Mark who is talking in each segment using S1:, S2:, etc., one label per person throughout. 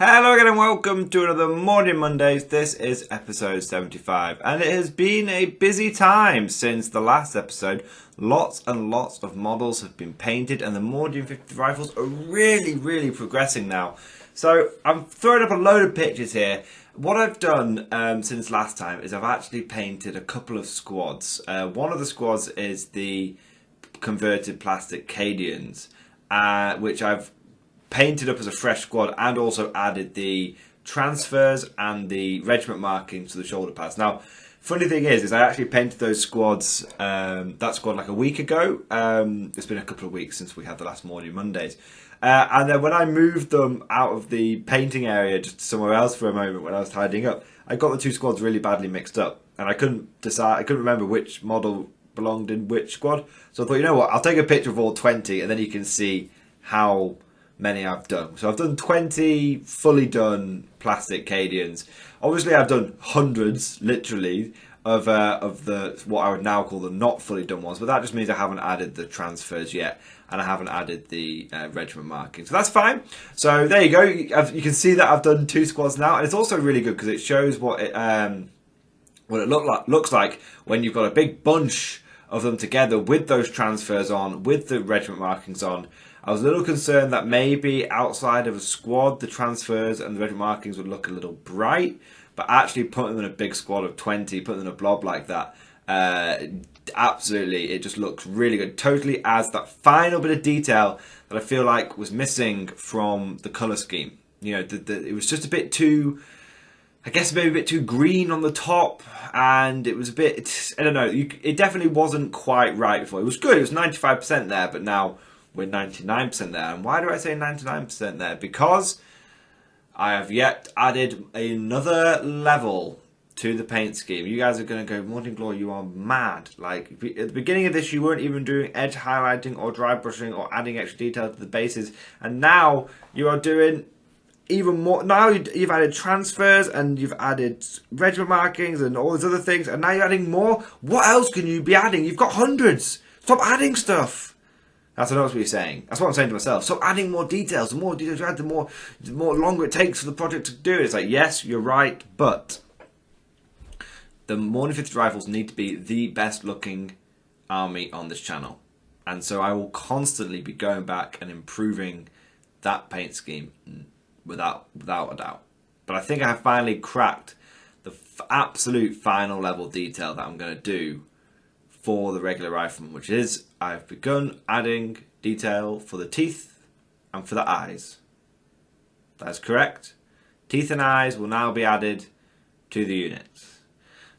S1: Hello again and welcome to another Mordian Mondays. This is episode 75 and it has been a busy time since the last episode. Lots and lots of models have been painted and the Mordian 50 rifles are really progressing now. So I'm throwing up a load of pictures here. What I've done since last time is I've actually painted a couple of squads. One of the squads is the converted plastic Cadians, which I've painted up as a fresh squad and also added the transfers and the regiment markings to the shoulder pads. Now, funny thing is I actually painted those squads, that squad like a week ago. It's been a couple of weeks since we had the last Mordian Mondays. And then when I moved them out of the painting area just somewhere else for a moment when I was tidying up, I got the two squads really badly mixed up. And I couldn't remember which model belonged in which squad. So I thought, you know what, I'll take a picture of all 20 and then you can see how many I've done. So I've done 20 fully done plastic Cadians. Obviously I've done hundreds, literally, of the what I would now call the not fully done ones, but that just means I haven't added the transfers yet, and I haven't added the regiment marking. So that's fine. So there you go. You can see that I've done two squads now, and it's also really good because it shows what it looks like when you've got a big bunch of them together with those transfers on, with the regiment markings on. I was a little concerned that maybe outside of a squad, the transfers and the regiment markings would look a little bright, but actually putting them in a big squad of 20, putting them in a blob like that, absolutely, it just looks really good. Totally adds that final bit of detail that I feel like was missing from the colour scheme. You know, it was just a bit too, I guess maybe a bit too green on the top, and it was a bit, I don't know, it definitely wasn't quite right before. It was good, it was 95% there, but now we're 99% there. And why do I say 99% there? Because I have yet added another level to the paint scheme. You guys are going to go, Mordian Glory, you are mad. Like, at the beginning of this, you weren't even doing edge highlighting or dry brushing or adding extra detail to the bases. And now you are doing even more. Now you've added transfers and you've added regiment markings and all these other things. And now you're adding more. What else can you be adding? You've got hundreds. Stop adding stuff. That's what you're saying. That's what I'm saying to myself. Stop adding more details. The more details you add, the more longer it takes for the project to do it. It's like, yes, you're right, but the Mordian 50 rifles need to be the best looking army on this channel. And so I will constantly be going back and improving that paint scheme without a doubt. But I think I have finally cracked the absolute final level detail that I'm going to do for the regular rifleman, which is I've begun adding detail for the teeth and for the eyes. That's correct. Teeth and eyes will now be added to the units.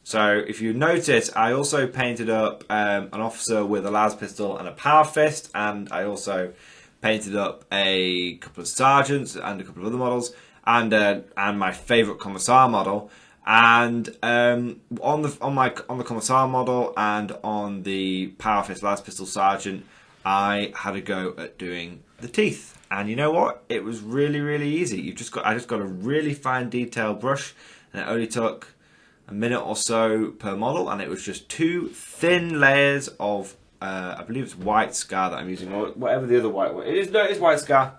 S1: So if you notice, I also painted up an officer with a las pistol and a power fist, and I also painted up a couple of sergeants and a couple of other models, and my favourite commissar model. And on the commissar model and on the power fist las pistol sergeant, I had a go at doing the teeth, and you know what? It was really easy. I just got a really fine detail brush, and it only took a minute or so per model, and it was just two thin layers of I believe it's white scar that I'm using, or whatever the other white one. It is white scar.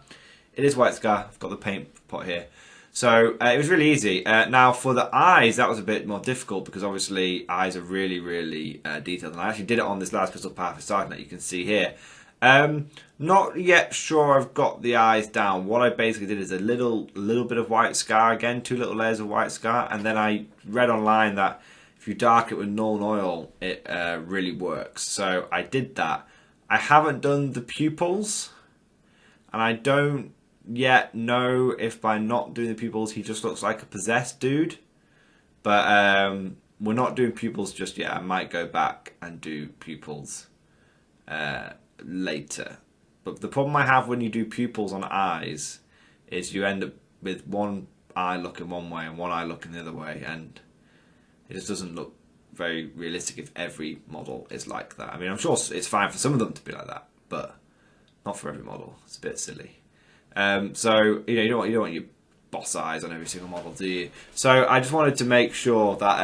S1: It is white scar. I've got the paint pot here. So it was really easy. Now for the eyes, that was a bit more difficult because obviously eyes are really detailed. And I actually did it on this las pistol power fist sergeant that you can see here. Not yet sure I've got the eyes down. What I basically did is a little bit of white scar again, two little layers of white scar, and then I read online that if you darken it with Nuln Oil, it really works. So I did that. I haven't done the pupils, and I don't yet know if by not doing the pupils he just looks like a possessed dude, but we're not doing pupils just yet. I might go back and do pupils later, but the problem I have when you do pupils on eyes is you end up with one eye looking one way and one eye looking the other way, and it just doesn't look very realistic if every model is like that. I mean, I'm sure it's fine for some of them to be like that, but not for every model. It's a bit silly. So you don't want your boss eyes on every single model, do you? So I just wanted to make sure that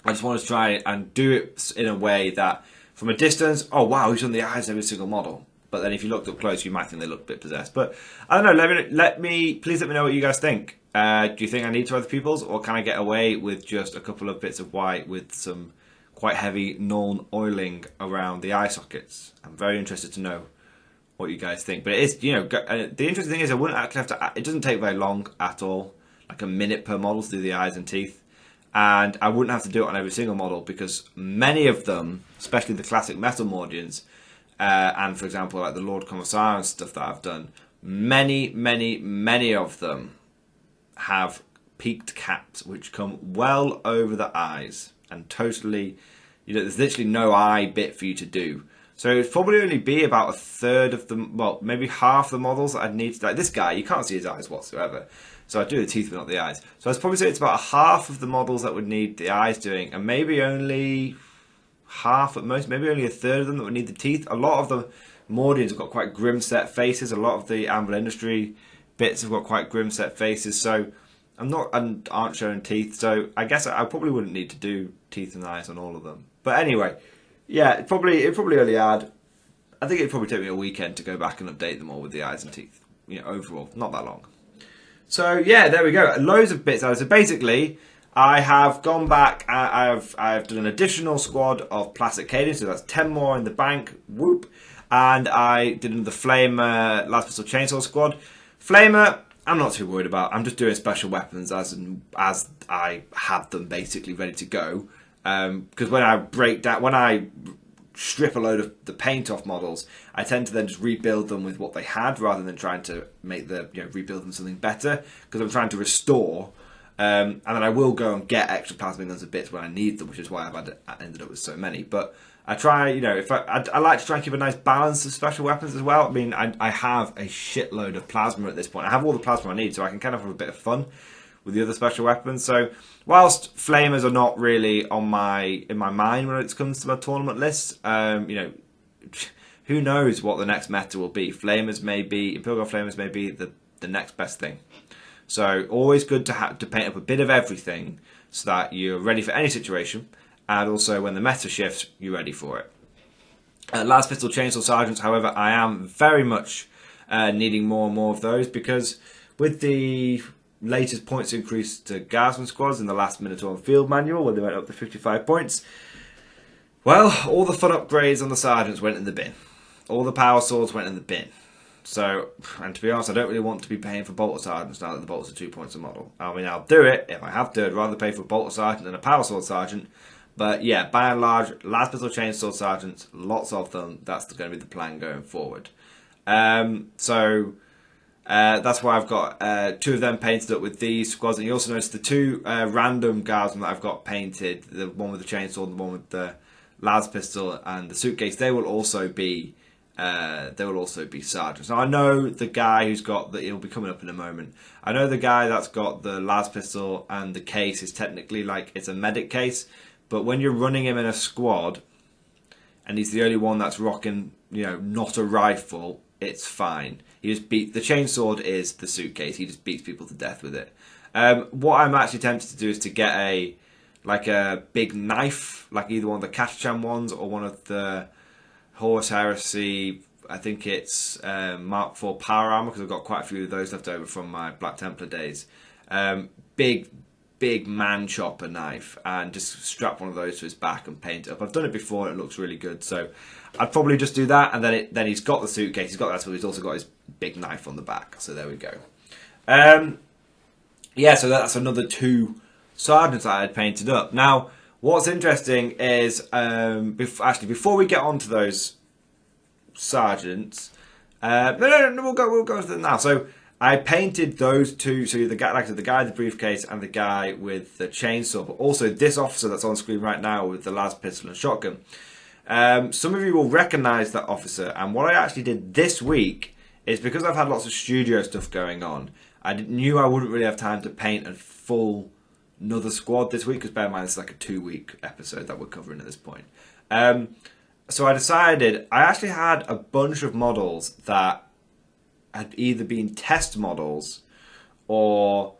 S1: I just wanted to try and do it in a way that from a distance, oh wow, he's on the eyes of every single model. But then if you looked up close, you might think they look a bit possessed. But I don't know. Please let me know what you guys think. Do you think I need to add the pupils, or can I get away with just a couple of bits of white with some quite heavy Nuln oiling around the eye sockets? I'm very interested to know what you guys think. But it is, you know, the interesting thing is I wouldn't actually have to. It doesn't take very long at all, like a minute per model to do the eyes and teeth. And I wouldn't have to do it on every single model because many of them, especially the classic metal Mordians, and for example, like the Lord Commissar and stuff that I've done, many of them have peaked caps which come well over the eyes and totally, you know, there's literally no eye bit for you to do. So it'd probably only be about a third of the, well, maybe half the models that I'd need to, like this guy, you can't see his eyes whatsoever. So I do the teeth but not the eyes. So I'd probably say it's about half of the models that would need the eyes doing, and maybe only half at most, maybe only a third of them that would need the teeth. A lot of the Mordians have got quite grim set faces. A lot of the Anvil Industry bits have got quite grim set faces. So aren't showing teeth. So I guess I probably wouldn't need to do teeth and eyes on all of them. But anyway, yeah, it'd probably only add. I think it'd probably take me a weekend to go back and update them all with the eyes and teeth. You know, overall, not that long. So yeah, there we go. Loads of bits out. So basically, I have gone back. I've done an additional squad of plastic cadence, so that's 10 more in the bank. Whoop! And I did the Flamer Last Pistol Chainsaw squad. Flamer, I'm not too worried about. I'm just doing special weapons as I have them basically ready to go. Because when I strip a load of the paint off models, I tend to then just rebuild them with what they had rather than trying to make rebuild them something better, because I'm trying to restore, and then I will go and get extra plasma guns and bits when I need them, which is why I ended up with so many. But I try, you know, if I like to try and keep a nice balance of special weapons as well. I mean, I have a shitload of plasma at this point. I have all the plasma I need, so I can kind of have a bit of fun with the other special weapons. So whilst flamers are not really in my mind when it comes to my tournament list, you know, who knows what the next meta will be. Imperial Flamers may be the next best thing. So always good to paint up a bit of everything so that you're ready for any situation, and also when the meta shifts, you're ready for it. Last Pistol Chainsaw Sergeants, however, I am very much needing more and more of those, because with the latest points increase to Guardsman squads in the last Minotaur field manual, where they went up to 55 points, well, all the fun upgrades on the Sergeants went in the bin. All the power swords went in the bin. So, and to be honest, I don't really want to be paying for Bolter Sergeants now that the bolts are 2 points a model. I mean, I'll do it if I have to. I'd rather pay for a Bolter Sergeant than a Power Sword Sergeant. But yeah, by and large, Last Pistol Chainsaw Sergeants, lots of them. That's going to be the plan going forward. That's why I've got 2 of them painted up with these squads. And you also notice the 2 random guardsmen that I've got painted, the one with the chainsaw and the one with the Las Pistol and the suitcase, they will also be sergeants. Now I know the guy who's got he'll be coming up in a moment. I know the guy that's got the Las Pistol and the case is technically like it's a medic case, but when you're running him in a squad and he's the only one that's rocking, you know, not a rifle, it's fine. He just the chainsword is the suitcase. He just beats people to death with it. What I'm actually tempted to do is to get a big knife, like either one of the Catachan ones or one of the Horus Heresy. I think it's Mark IV power armor, because I've got quite a few of those left over from my Black Templar days. Big man chopper knife, and just strap one of those to his back and paint it up. I've done it before and it looks really good, so I'd probably just do that, and then he's got the suitcase, he's got that, so he's also got his big knife on the back, so there we go. Yeah, so that's another 2 sergeants I had painted up. Now, what's interesting is, before we get on to those sergeants, no, we'll go to them now. So I painted those 2, so the guy, like I said, the guy with the briefcase and the guy with the chainsaw, but also this officer that's on screen right now with the Las Pistol and shotgun. Some of you will recognise that officer, and what I actually did this week is, because I've had lots of studio stuff going on, I knew I wouldn't really have time to paint a full another squad this week, because bear in mind it's like a 2-week episode that we're covering at this point. So I decided, I actually had a bunch of models that had either been test models or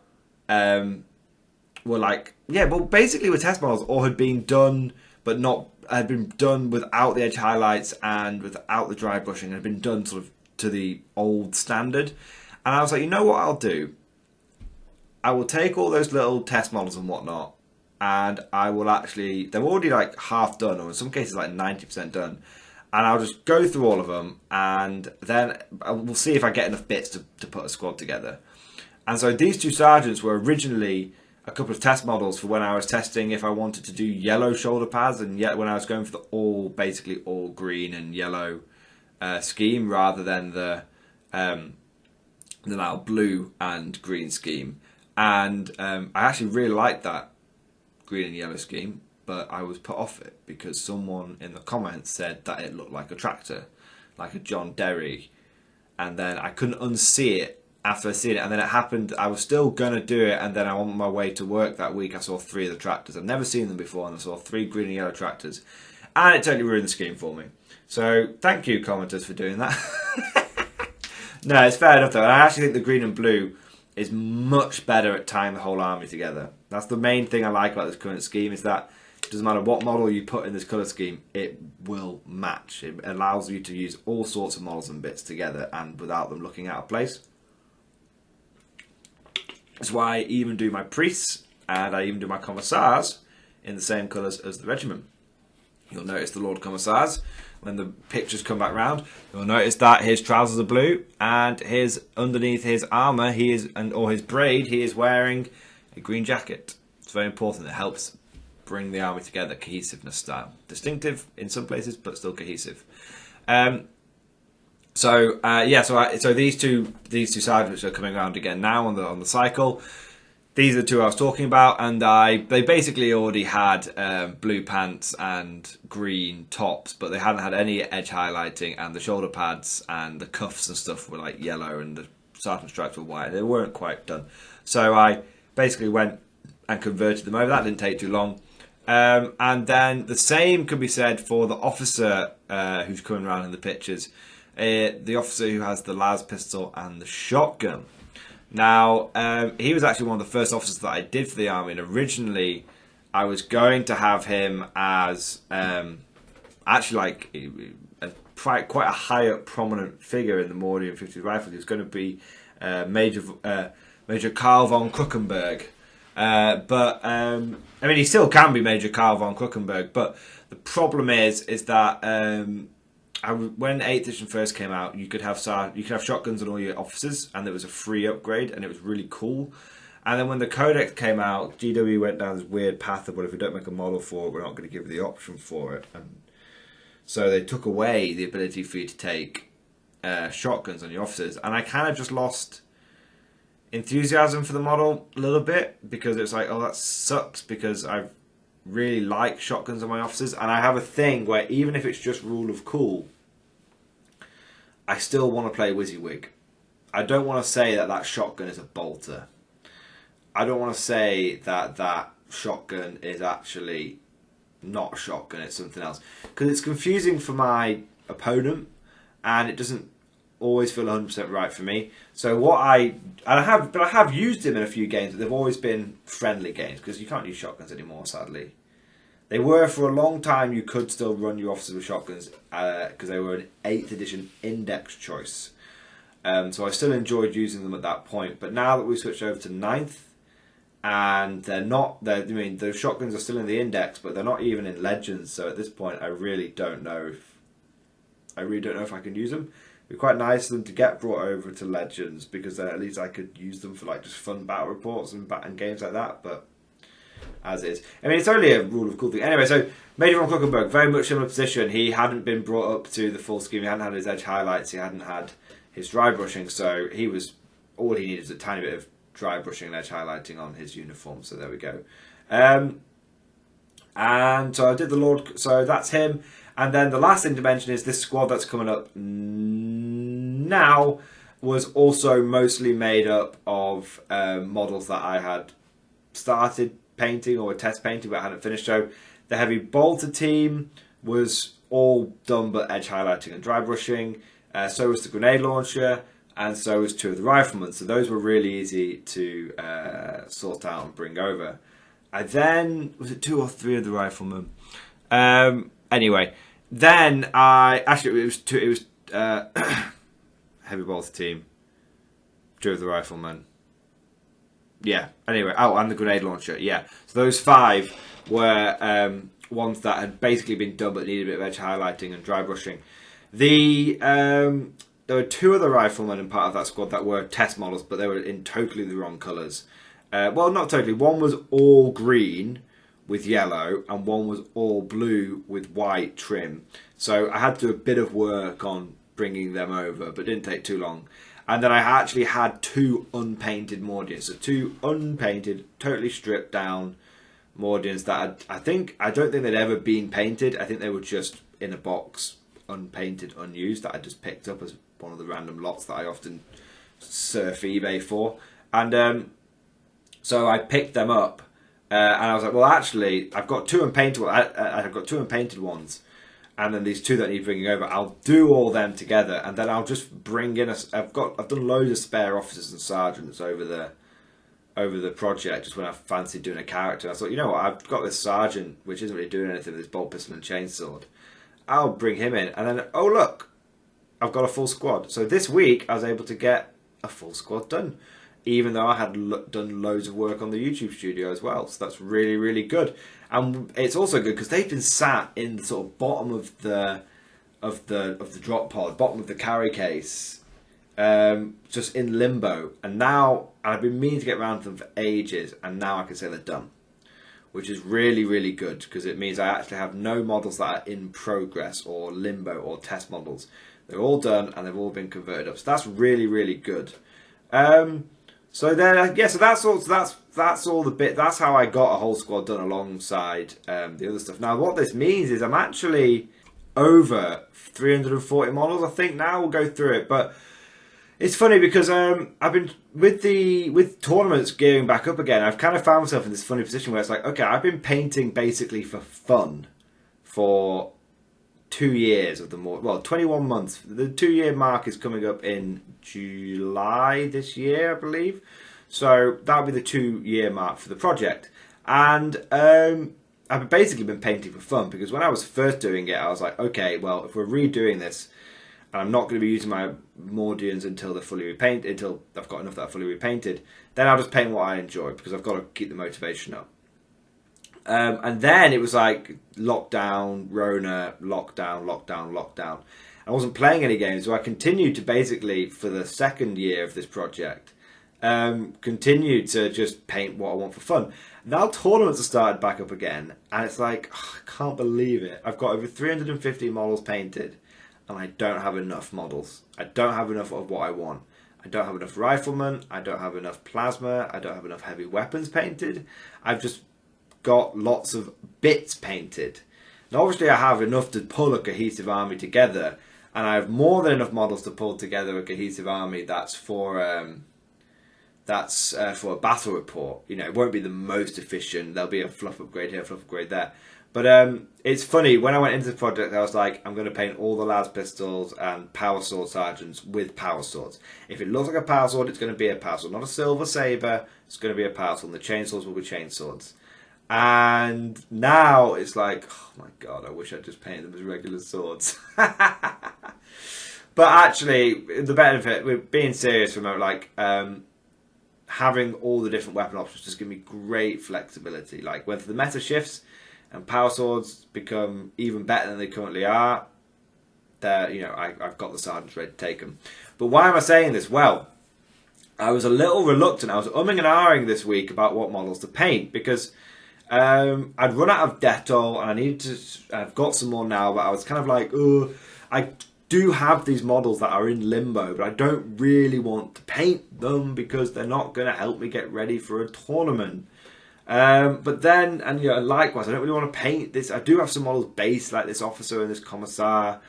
S1: were like, yeah, well basically were test models, or had been done but not had been done without the edge highlights and without the dry brushing. It had been done sort of to the old standard. And I was like, you know what I'll do? I will take all those little test models and whatnot, and I will actually, they're already like half done, or in some cases like 90% done. And I'll just go through all of them, and then we'll see if I get enough bits to put a squad together. And so these two sergeants were originally a couple of test models for when I was testing if I wanted to do yellow shoulder pads, and yet when I was going for the basically all green and yellow scheme rather than the now blue and green scheme. And I actually really liked that green and yellow scheme, but I was put off it because someone in the comments said that it looked like a tractor, like a John Derry, and then I couldn't unsee it after I seen it, and then it happened. I was still gonna do it, and then on my way to work that week, I saw 3 of the tractors. I've never seen them before, and I saw 3 green and yellow tractors, and it totally ruined the scheme for me. So thank you, commenters, for doing that. No, it's fair enough though. And I actually think the green and blue is much better at tying the whole army together. That's the main thing I like about this current scheme, is that it doesn't matter what model you put in this colour scheme, it will match. It allows you to use all sorts of models and bits together and without them looking out of place. That's why I even do my priests and I even do my commissars in the same colours as the regiment. You'll notice the Lord Commissars, when the pictures come back round, you'll notice that his trousers are blue, and underneath his armour, or his braid, he is wearing a green jacket. It's very important. It helps bring the army together, cohesiveness style. Distinctive in some places, but still cohesive. So these two sergeants are coming around again now on the cycle. These are the 2 I was talking about, and they basically already had blue pants and green tops, but they hadn't had any edge highlighting, and the shoulder pads and the cuffs and stuff were like yellow, and the sergeant stripes were white. They weren't quite done. So I basically went and converted them over. That didn't take too long. And then the same could be said for the officer who's coming around in the pictures. The officer who has the las pistol and the shotgun. Now, he was actually one of the first officers that I did for the army, and originally I was going to have him as actually like quite a high up prominent figure in the Mordian 50th Rifle. He was going to be Major Karl von Kruckenberg. But I mean, he still can be Major Karl von Kruckenberg, but the problem is that when 8th edition first came out, you could have shotguns on all your officers, and there was a free upgrade, and it was really cool. And then when the Codex came out, GW went down this weird path of, well, if we don't make a model for it, we're not going to give you the option for it. And so they took away the ability for you to take shotguns on your officers, and I kind of just lost enthusiasm for the model a little bit, because it's like, oh, that sucks, because I really like shotguns on my officers, and I have a thing where even if it's just rule of cool, I still want to play WYSIWYG. I don't want to say that shotgun is a bolter. I don't want to say that shotgun is actually not a shotgun, it's something else, because it's confusing for my opponent, and it doesn't always feel 100% right for me. So I have used him in a few games, but they've always been friendly games, because you can't use shotguns anymore, sadly. They were for a long time. You could still run your officers with shotguns because they were an 8th edition index choice. So I still enjoyed using them at that point. But now that we've switched over to 9th, and the shotguns are still in the index, but they're not even in legends. So at this point, I really don't know if I can use them. It'd be quite nice for them to get brought over to legends, because then at least I could use them for like just fun battle reports and games like that. But as is, I mean, it's only a rule of cool thing. Anyway, so Major von Kruckenberg, very much similar position. He hadn't been brought up to the full scheme. He hadn't had his edge highlights. He hadn't had his dry brushing. So all he needed was a tiny bit of dry brushing and edge highlighting on his uniform. So there we go. And so I did the Lord. So that's him. And then the last thing to mention is this squad that's coming up now was also mostly made up of models that I had started painting or test painting, but I hadn't finished. So the heavy bolter team was all done but edge highlighting and dry brushing. So was the grenade launcher, and so was 2 of the riflemen. So those were really easy to sort out and bring over. I then, was it 2 or 3 of the riflemen? Anyway, then it was heavy bolter team, two of the riflemen. Yeah. Anyway, and the grenade launcher. Yeah. So those 5 were ones that had basically been done but needed a bit of edge highlighting and dry brushing. There were 2 other riflemen in part of that squad that were test models, but they were in totally the wrong colours. Well, not totally. One was all green with yellow, and one was all blue with white trim. So I had to do a bit of work on bringing them over, but it didn't take too long. And then I actually had 2 unpainted Mordians. So 2 unpainted, totally stripped down Mordians that I don't think they'd ever been painted. I think they were just in a box, unpainted, unused, that I just picked up as one of the random lots that I often surf eBay for. And so I picked them up, and I was like, well, actually, I've got 2 unpainted. I've got 2 unpainted ones, and then these 2 that need bringing over. I'll do all them together, and then I'll just bring in I've done loads of spare officers and sergeants over the project, just when I fancied doing a character. I thought, you know what, I've got this sergeant which isn't really doing anything with his bolt pistol and chainsword. I'll bring him in, and then, oh look, I've got a full squad. So this week I was able to get a full squad done, even though I had done loads of work on the YouTube studio as well. So that's really, really good. And it's also good because they've been sat in the sort of bottom of the drop pod, bottom of the carry case, just in limbo. And now I've been meaning to get around to them for ages, and now I can say they're done, which is really, really good, because it means I actually have no models that are in progress or limbo or test models. They're all done and they've all been converted up. So that's really, really good. So then, yeah, so that's all the bit. That's how I got a whole squad done alongside the other stuff. Now, what this means is I'm actually over 340 models, I think. Now we'll go through it, but it's funny because I've been with tournaments gearing back up again. I've kind of found myself in this funny position where it's like, okay, I've been painting basically for fun for 2 years of the 21 months. The 2-year mark is coming up in July this year, I believe. So that'll be the 2-year mark for the project. And I've basically been painting for fun, because when I was first doing it, I was like, okay, well, if we're redoing this, and I'm not going to be using my Mordians until they're fully repainted, until I've got enough that are fully repainted, then I'll just paint what I enjoy, because I've got to keep the motivation up. And then it was like lockdown, Rona, lockdown. I wasn't playing any games, so I continued to basically, for the 2nd year of this project, continue to just paint what I want for fun. Now tournaments have started back up again, and it's like, oh, I can't believe it. I've got over 350 models painted, and I don't have enough models. I don't have enough of what I want. I don't have enough riflemen, I don't have enough plasma, I don't have enough heavy weapons painted. I've just got lots of bits painted. Now obviously I have enough to pull a cohesive army together, and I have more than enough models to pull together a cohesive army that's for a battle report. You know, it won't be the most efficient. There'll be a fluff upgrade here, a fluff upgrade there. But it's funny, when I went into the project, I was like, I'm going to paint all the las pistols and power sword sergeants with power swords. If it looks like a power sword, it's going to be a power sword. Not a silver saber, it's going to be a power sword. And the chainsaws will be chainswords. And now it's like, oh my god, I wish I'd just painted them as regular swords. But actually, the benefit, we're being serious from like, having all the different weapon options just give me great flexibility. Like, whether the meta shifts and power swords become even better than they currently are, I've got the sergeants ready to take them. But why am I saying this? Well, I was a little reluctant. I was umming and ahhing this week about what models to paint, because I'd run out of Dettol, and I've got some more now, but I was kind of like, oh, I do have these models that are in limbo, but I don't really want to paint them because they're not going to help me get ready for a tournament. But then, and likewise, I don't really want to paint this. I do have some models based, like this officer and this commissar,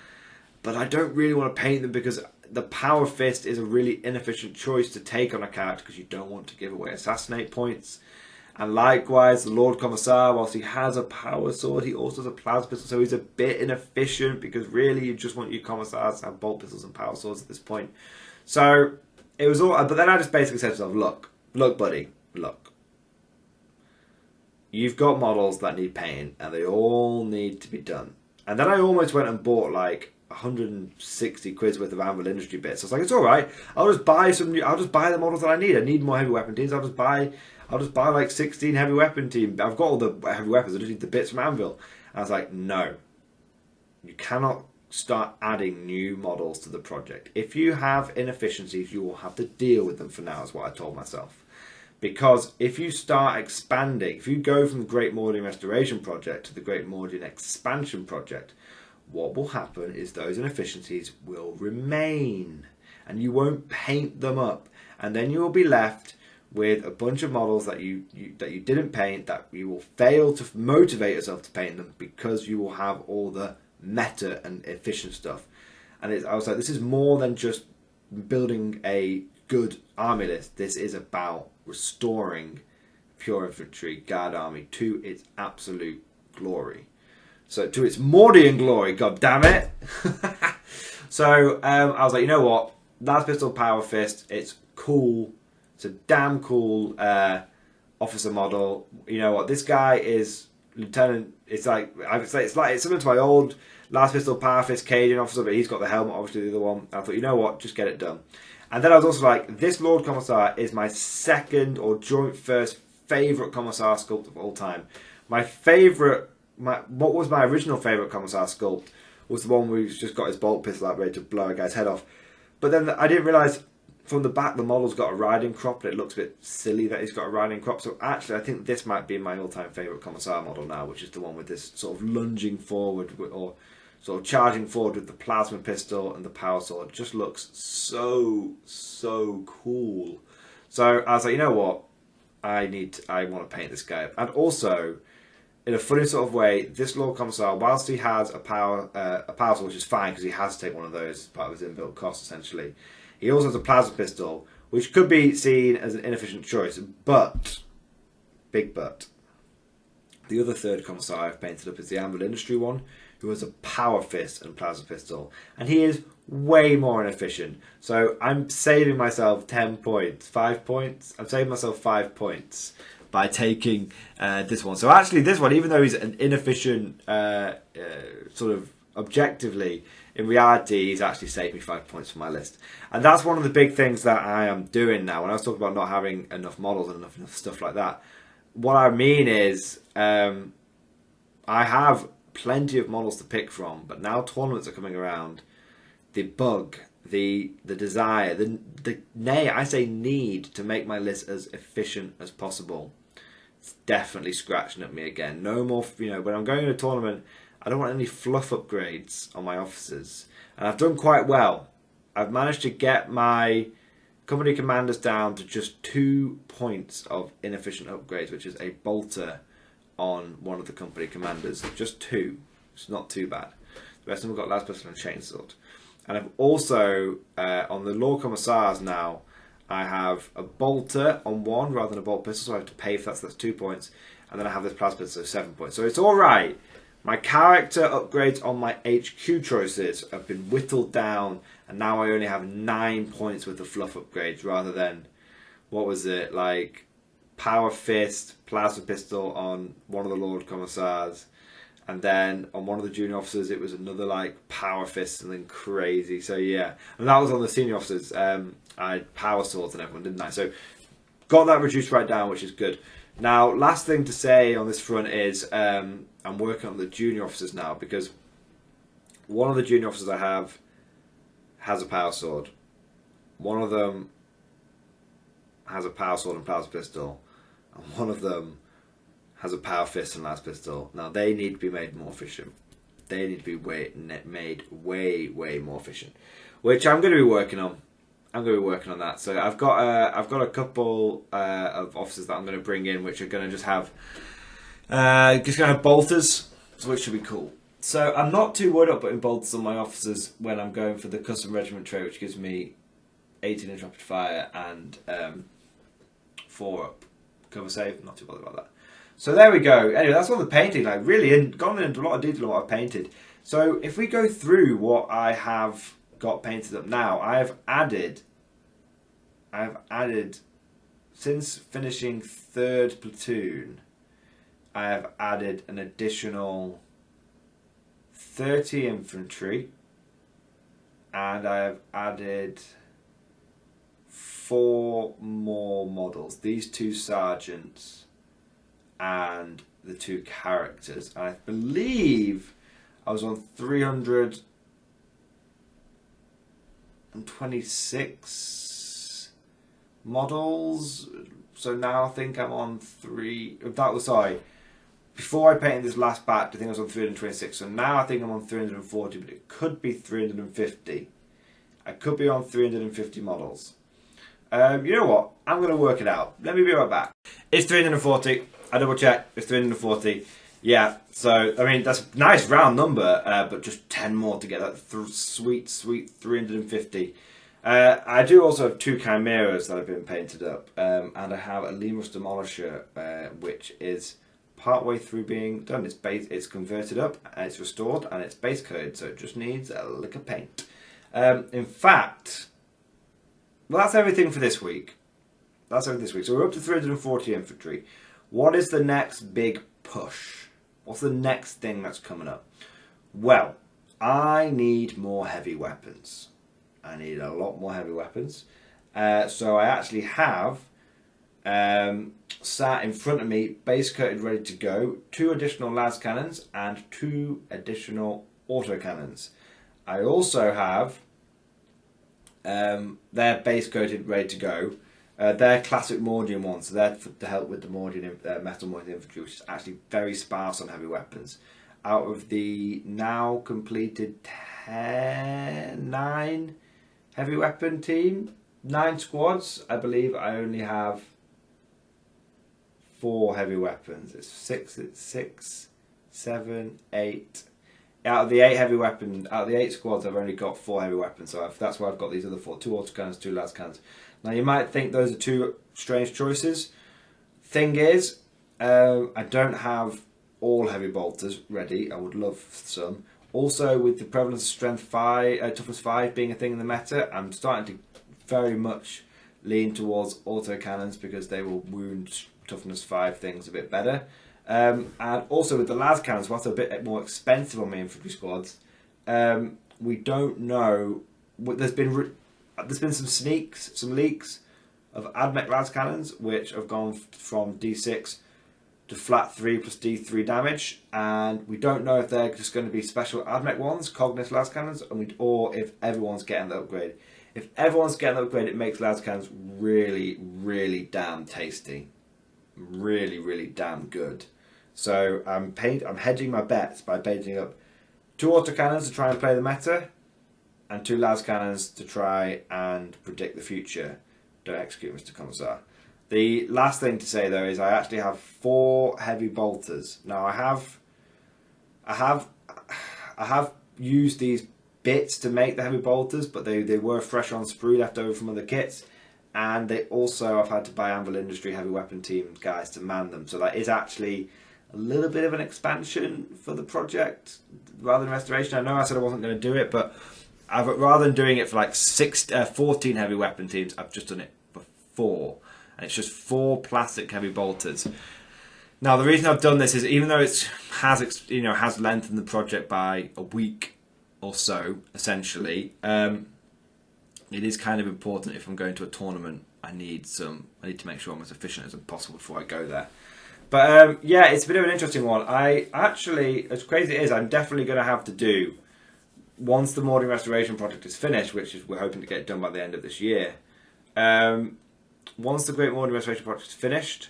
S1: but I don't really want to paint them because the power fist is a really inefficient choice to take on a character, because you don't want to give away assassinate points. And likewise, the Lord Commissar, whilst he has a power sword, he also has a plasma pistol, so he's a bit inefficient, because really you just want your commissars to have bolt pistols and power swords at this point. So it was all, but then I just basically said to myself, look, buddy, look. You've got models that need painting, and they all need to be done. And then I almost went and bought like 160 quid worth of Anvil Industry bits. I was like, it's all right. I'll just buy I'll just buy the models that I need. I need more heavy weapon teams. I'll just buy like 16 heavy weapon teams. I've got all the heavy weapons. I just need the bits from Anvil. And I was like, no, you cannot start adding new models to the project. If you have inefficiencies, you will have to deal with them for now, is what I told myself. Because if you start expanding, if you go from the Great Mordian Restoration Project to the Great Mordian Expansion Project, what will happen is those inefficiencies will remain and you won't paint them up. And then you will be left with a bunch of models that you didn't paint, that you will fail to motivate yourself to paint them because you will have all the meta and efficient stuff. And I was like, this is more than just building a good army list. This is about restoring pure infantry guard army to its absolute glory. So to its Mordian glory, god damn it. So I was like, you know what? Last Pistol Power Fist, it's cool. It's a damn cool officer model. You know what? This guy is Lieutenant. It's like it's similar to my old Last Pistol Power Fist Cajun officer, but he's got the helmet, obviously the other one. I thought, you know what? Just get it done. And then I was also like, this Lord Commissar is my second or joint first favourite Commissar sculpt of all time. My favourite, what was my original favourite Commissar sculpt was the one where he's just got his bolt pistol out ready to blow a guy's head off. But then I didn't realise from the back the model's got a riding crop, and it looks a bit silly that he's got a riding crop. So actually I think this might be my all-time favourite Commissar model now, which is the one with this sort of lunging forward or sort of charging forward with the plasma pistol and the power sword. It just looks so cool. So I was like, you know what? I want to paint this guy up. And also, in a funny sort of way, this Lord Commissar, whilst he has a power sword, which is fine because he has to take one of those as part of his inbuilt cost essentially, he also has a plasma pistol, which could be seen as an inefficient choice, but, big but, the other third Commissar I've painted up is the Anvil Industry one, who has a power fist and plasma pistol, and he is way more inefficient. So I'm saving myself 10 points, 5 points. I'm saving myself 5 points by taking this one. So actually, this one, even though he's an inefficient, sort of objectively, in reality, he's actually saved me 5 points from my list. And that's one of the big things that I am doing now. When I was talking about not having enough models and enough stuff like that, what I mean is I have plenty of models to pick from, but now tournaments are coming around. The bug, the desire, I say need to make my list as efficient as possible. It's definitely scratching at me again. No more, when I'm going to a tournament, I don't want any fluff upgrades on my officers. And I've done quite well. I've managed to get my company commanders down to just 2 points of inefficient upgrades, which is a bolter on one of the company commanders. Just 2. It's not too bad. The rest of them have got last pistol and chainsword. And I've also, on the Lord Commissars now, I have a bolter on one rather than a bolt pistol, so I have to pay for that, so that's 2 points. And then I have this plasma pistol, so 7 points. So it's alright. My character upgrades on my HQ choices have been whittled down, and now I only have 9 points with the fluff upgrades rather than, what was it, like Power Fist, Plasma Pistol on one of the Lord Commissars, and then on one of the junior officers it was another like Power Fist, something crazy. So yeah, and that was on the senior officers. I had Power Swords and everyone, didn't I? So got that reduced right down, which is good. Now, last thing to say on this front is I'm working on the junior officers now, because one of the junior officers I have has a power sword. One of them has a power sword and plasma pistol, and one of them has a power fist and last pistol. Now, they need to be made more efficient. They need to be made way more efficient, which I'm going to be working on. I'm going to be working on that. So I've got a couple of officers that I'm going to bring in, which are going to just have bolters, which should be cool. So I'm not too worried about putting bolters on my officers when I'm going for the custom regiment trait, which gives me 18-inch rapid fire and 4 up cover save. I'm not too bothered about that. So there we go. Anyway, that's all the painting. I've really gone into a lot of detail on what I've painted. So if we go through what I have got painted up now, I've added since finishing 3rd platoon, I have added an additional 30 infantry, and I have added 4 more models. These 2 sergeants and the 2 characters. And I believe I was on 326 models. So now I think I'm on 3. That was, sorry. Before I painted this last batch, I think I was on 326. So now I think I'm on 340, but it could be 350. I could be on 350 models. You know what? I'm going to work it out. Let me be right back. It's 340. I double check. It's 340. Yeah, so, I mean, that's a nice round number, but just 10 more to get that sweet 350. I do also have 2 chimeras that have been painted up, and I have a Lemur's Demolisher, which is partway through being done. It's converted up, and it's restored, and it's base coated, so it just needs a lick of paint. In fact, well, that's everything for this week. That's everything this week. So we're up to 340 infantry. What is the next big push? What's the next thing that's coming up? Well, I need more heavy weapons. I need a lot more heavy weapons. So I actually have sat in front of me, base coated, ready to go, 2 additional las cannons and 2 additional autocannons. I also have they're base coated, ready to go. They're classic Mordian ones, so they're to help with the Mordian metal Mordian infantry, which is actually very sparse on heavy weapons. Out of the now completed 9 heavy weapon team, 9 squads, I believe I only have 4 heavy weapons. It's 6, 7, 8. Out of the 8 heavy weapons, out of the 8 squads, I've only got 4 heavy weapons, so that's why I've got these other 4: 2 autocannons, 2 las cannons. Now you might think those are 2 strange choices. Thing is, I don't have all heavy bolters ready. I would love some. Also, with the prevalence of strength 5, toughness 5 being a thing in the meta, I'm starting to very much lean towards autocannons because they will wound toughness 5 things a bit better. And also with the las cannons, whilst they're a bit more expensive on my infantry squads, we don't know. There's been some leaks of AdMech las cannons, which have gone from D6 to flat 3 plus D3 damage, and we don't know if they're just going to be special AdMech ones, Cognus las cannons, or if everyone's getting the upgrade. If everyone's getting the upgrade, it makes las cannons really, really damn tasty, really, really damn good. So I'm hedging my bets by painting up 2 autocannons to try and play the meta, and 2 las cannons to try and predict the future. Don't execute, Mr. Commissar. The last thing to say though is I actually have 4 heavy bolters. Now I have used these bits to make the heavy bolters, but they were fresh on sprue left over from other kits, and they also I've had to buy Anvil Industry heavy weapon team guys to man them. So that is actually a little bit of an expansion for the project rather than restoration. I know I said I wasn't going to do it, but rather than doing it for like 14 heavy weapon teams, I've just done it for 4, and it's just 4 plastic heavy bolters. Now the reason I've done this is even though it has lengthened the project by a week or so, essentially, it is kind of important. If I'm going to a tournament, I need to make sure I'm as efficient as possible before I go there. But yeah, it's a bit of an interesting one. I actually, as crazy as it is, I'm definitely going to have to do, once the Mordian Restoration project is finished, which is we're hoping to get done by the end of this year, once the Great Mordian Restoration project is finished,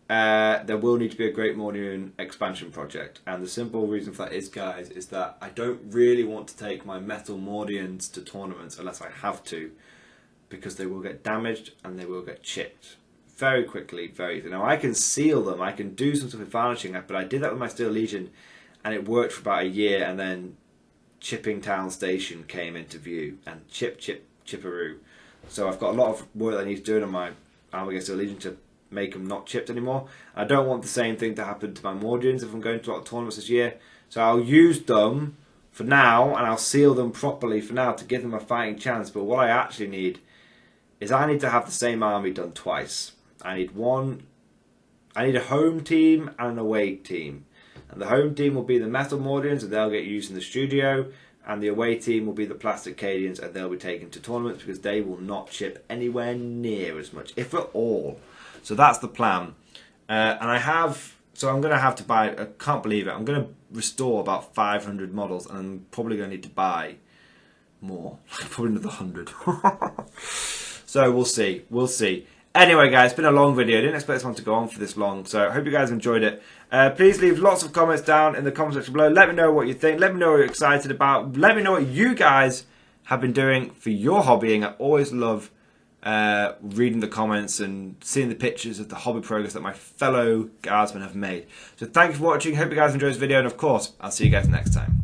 S1: there will need to be a Great Mordian expansion project. And the simple reason for that is, guys, is that I don't really want to take my metal Mordians to tournaments unless I have to, because they will get damaged and they will get chipped very quickly, very easily. Now I can seal them, I can do some stuff with varnishing, but I did that with my Steel Legion and it worked for about a year, and then Chipping Town Station came into view, and chipperoo. So I've got a lot of work that I need to do on my Armour Against Steel Legion to make them not chipped anymore. I don't want the same thing to happen to my Mordians if I'm going to a lot of tournaments this year. So I'll use them for now, and I'll seal them properly for now to give them a fighting chance. But what I actually need is I need to have the same army done twice. I need a home team and an away team. And the home team will be the metal Mordians, and they'll get used in the studio. And the away team will be the plastic Cadians, and they'll be taken to tournaments because they will not chip anywhere near as much, if at all. So that's the plan. And so I'm going to have to buy, I can't believe it, I'm going to restore about 500 models, and I'm probably going to need to buy more, probably another 100. So we'll see, Anyway guys, it's been a long video. I didn't expect this one to go on for this long, so I hope you guys enjoyed it. Please leave lots of comments down in the comment section below. Let me know what you think. Let me know what you're excited about. Let me know what you guys have been doing for your hobbying. I always love reading the comments and seeing the pictures of the hobby progress that my fellow guardsmen have made. So thank you for watching. Hope you guys enjoyed this video, and of course, I'll see you guys next time.